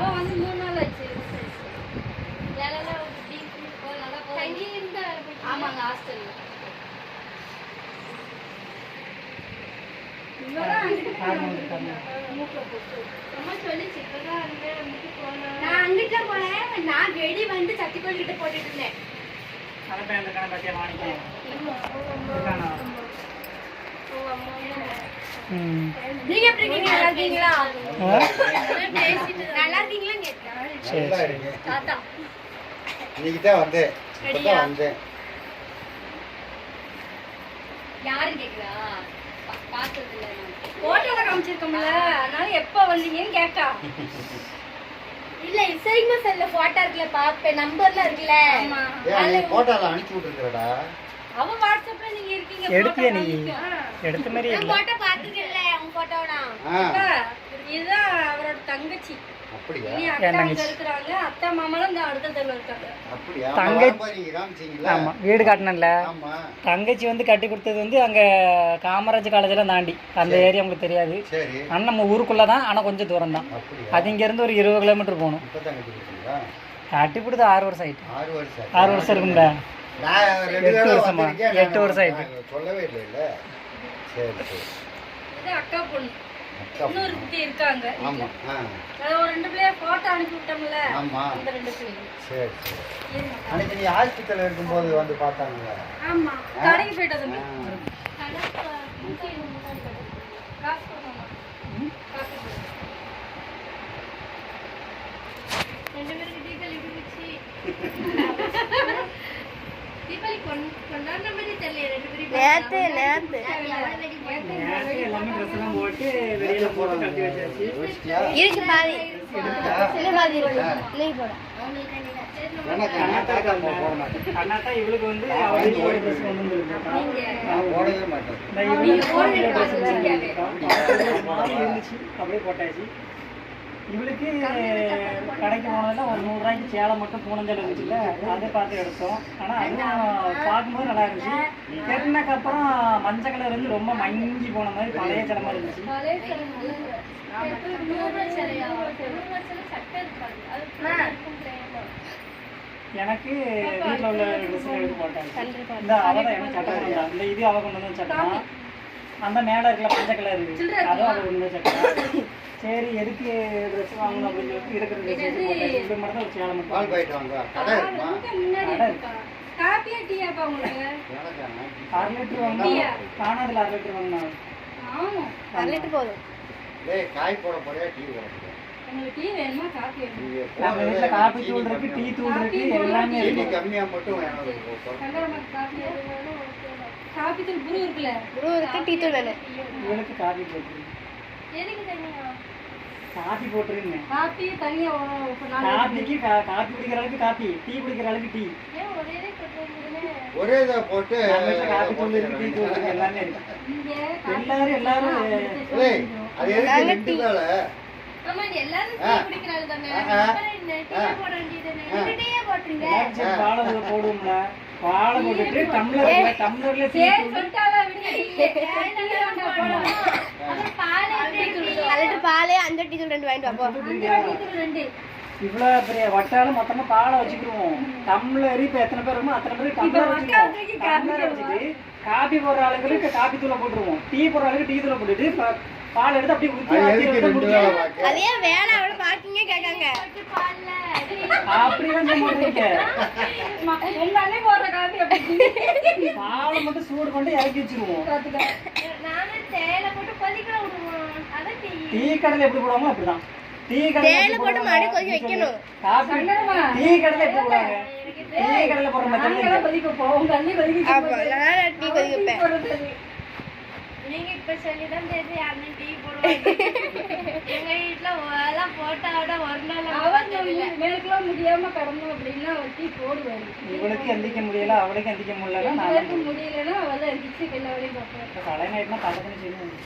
அவ வந்து 3 நாள் ஆச்சு. ஆமாங்க ஹாஸ்டல்ல. நான் அங்கிட்ட போனேன். நான் வெடி வந்து சத்திக்கோள் கிட்ட போட்டுட்டு இருந்தேன். நீங்க எப்படி இருக்கீங்க? நல்லா இருக்கீங்களா? நல்லா இருக்கீங்களான்னு கேட்டேன். தாத்தா இன்னைக்கு தான் வந்தேன். இப்பதான் வந்தேன். யாரு கேக்குறா? பார்த்தது இல்ல. போட்டோல காமிச்சிருக்கோம்ல, அதனால எப்ப வந்தீங்கன்னு கேட்டா. இல்ல சரிமா செல்ல போட்டோ இருக்குல, பாப்பேன் நம்பர்ல இருக்குல. ஏய் நீ போட்டோல அனுப்பி விட்டுறடா. அவ வாட்ஸ்அப்ல நீங்க இருக்கீங்க. எடுத்தியா நீ? எடுத்த மாதிரி நான் போட்டோ பாத்துக்கல. உங்க போட்டோனா இதுதான் அவரோட தங்கச்சி. அப்படியா? நீ அக்கா இருக்காங்க. அத்தை மாமாலாம் இந்த அடுத்த தெருல இருக்காங்க. அப்படியா? தங்கச்சி காமிச்சீங்களா? ஆமா, வீடு காட்டணும்ல. ஆமா. தங்கச்சி வந்து கட்டி கொடுத்தது வந்து அங்க காமராஜ் காலேஜெல்லாம் தாண்டி அந்த ஏரியா உங்களுக்கு தெரியாது. சரி. ஆனா நம்ம ஊருக்குள்ள தான், ஆனா கொஞ்சம் தூரம் தான். அப்படியா? அது இங்க இருந்து ஒரு 20 கிலோமீட்டர் போகணும். இப்பதான் கட்டி கொடுத்தீங்களா? கட்டி கொடுத்து 6 வருஷம் ஆயிட்டு. 6 வருஷம். 6 வருஷம் இருக்கும்ல. நான் 8 வருஷமா? 8 வருஷம் ஆயிட்டு. சொல்லவே இல்ல. சரி சரி. இது அக்கா பொண்ணு. அக்கா இன்னொரு குட்டி இருக்காங்க. ஆமா. அது ஒரு 2 பிள்ளைய போட்டோ அனுப்பி விட்டோம்ல. ஆமா. அந்த 2 பிள்ளைங்க. சரி சரி. அன்னைக்கு நீ ஹாஸ்பிடல்ல இருக்கும்போது வந்து பார்த்தாங்களா? ஆமா. கடைக்கு போயிட்டு தம்பி. காசு போடுமா? காசு போடு. 2 பேருக்கு டீட்டெயில் இடிச்சு. தீபாவளி கொண்டாடுற மாதிரி தெரியல 2 பேரும். நேத்து எல்லாமே ட்ரெஸ் எல்லாம் போட்டு வெளியில போட்டு கட்டி வச்சாச்சு. இருக்கு பாதி. சில பாதி இருக்கு. நீ போடு. கண்ணாட்டா இவளுக்கு வந்து அவளுக்கு ஒரு ட்ரெஸ் கொண்டு வந்துருக்கு. நான் போடவே மாட்டேன். இருந்துச்சு அப்படியே போட்டாச்சு. இவளுக்கு கடைக்கு போனதுல ஒரு 100 ரூபாய்க்கு சேலை மட்டும் பூனஞ்சல் இருந்துச்சுல்ல, அதை பார்த்து எடுத்தோம். ஆனால் அதுவும் பார்க்கும்போது நல்லா இருந்துச்சு. கெட்டினக்கு அப்புறம் மஞ்சள் கலர் வந்து ரொம்ப மங்கி போன மாதிரி பழைய சேலை மாதிரி இருந்துச்சு. எனக்கு வீட்டில் உள்ள ட்ரெஸ் எடுத்து போட்டாங்க. இந்த அவள் தான் எனக்கு சட்டை கொண்டு வந்தா. இந்த இது அவள் கொண்டு வந்து சட்டை தான். அந்த மேலே இருக்கிற மஞ்சள் கலர் அதுவும் அதை கொண்டு வந்து சட்டை. சரி எதுக்கு ட்ரெஸ் வாங்கணும் அப்படின்னு சொல்லிட்டு இருக்கிற ட்ரெஸ் எடுத்து போட்டாச்சு. இப்படி மட்டும் தான் ஒரு சேலை மட்டும். பால் போயிட்டு வாங்க. கடை இருக்குமா? காப்பியா டீயாப்பா உங்களுக்கு? 6 லிட்டர் வாங்கினா காணாதுல 6 லிட்டர் வாங்கினா. ஆமா 6 லிட்டர் போதும். டேய் காய் போட போறியா டீ போட போறியா? உங்களுக்கு டீ வேணுமா காபி வேணுமா? நம்ம வீட்ல காபி தூள் இருக்கு, டீ தூள் இருக்கு, எல்லாமே டீ இருக்கு. கம்மியா மட்டும் வேணும். கங்கரமா காபி வேணும். காபி தூள் புரு இருக்குல? புரு இருக்கு, டீ தூள் வேணும். இவளுக்கு காபி போட்டு. எதுக்கு தனியா? காபி போட்டுருங்க. காபி தனியா காபிக்கு காபி குடிக்கிற அளவுக்கு காபி, டீ குடிக்கிற அளவுக்கு டீ. ஏன் ஒரேதே போட்டுறீங்க? ஒரேதா போட்டு காபி தூள் இருக்கு, டீ தூள் இருக்கு, எல்லாமே இருக்கு. இங்க எல்லாரும் ஏய் அது எதுக்கு ரெண்டு வேளை? ஆமா எல்லாரும் டீ குடிக்கறாங்க தானே. அப்புறம் என்ன டீ போட வேண்டியதானே? ரெண்டு டீயே போட்றீங்க. சரி வாழைல போடுவோம்ல. வாழை போட்டுட்டு டம்ளர்ல டீ தூள் சொல்லிட்டால விடுங்க. அப்புறம் பால் 1 லிட்டர் பால் 5 டீ தூள் 2 வாங்கிட்டு வா. 5 டீ தூள் 2. இவ்வளோ பெரிய வட்டால மொத்தமா பாலை வச்சுக்கிடுவோம். டம்ளர் இப்ப எத்தனை பேர் இருக்குமோ அத்தனை பேருக்கு டம்ளர் வச்சுக்கிடுவோம். டம்ளர் வச்சுட்டு காபி போடுற ஆளுங்களுக்கு காபி தூளை போட்டுருவோம், டீ போடுற ஆளுக்கு டீ தூளை போட்டுட்டு பால் எடுத்து அப்படியே ஊற்றி அதே வேலை அவளை பாக்கிங்க கேட்காங்க. அப்படிதான் சொல்லிட்டு உங்க அண்ணன் போடுற காபி அப்படி பாலை மட்டும் சூடு கொண்டு இறக்கி வச்சிருவோம். நானும் தேயிலை போட்டு கொதிக்க விடுவோம். அதான் டீ கடையில் எப்படி போடுவாங்களோ அப்படிதான். டீ தேயிலை போட்டு மடி கொதி வைக்கணும். காபி டீ கடையில் எப்படி போடுவாங்க? டீ கடையில் போடுற மாதிரி கொதிக்க போவோம். தண்ணி கொதிக்க நான் டீ கொதிக்க வைப்பேன். நீங்க இப்ப சொல்லிதான் தெரியுது அண்ணன் டீ போடுவாங்க. எங்க வீட்டுல எல்லாம் போட்டாவோட ஒரு நாள் மேலுக்குலாம் முடியாம கடந்தோம் அப்படின்னா அவர் டீ போடுவாரு. இவளுக்கு எந்திக்க முடியல, அவளுக்கு எந்திக்க முடியலன்னா நான் முடியலன்னா அவள் தான் எந்திரிச்சு எல்லா வேலையும் பார்ப்பேன். தலைநைட்னா பக்கத்துல செய்யணும்.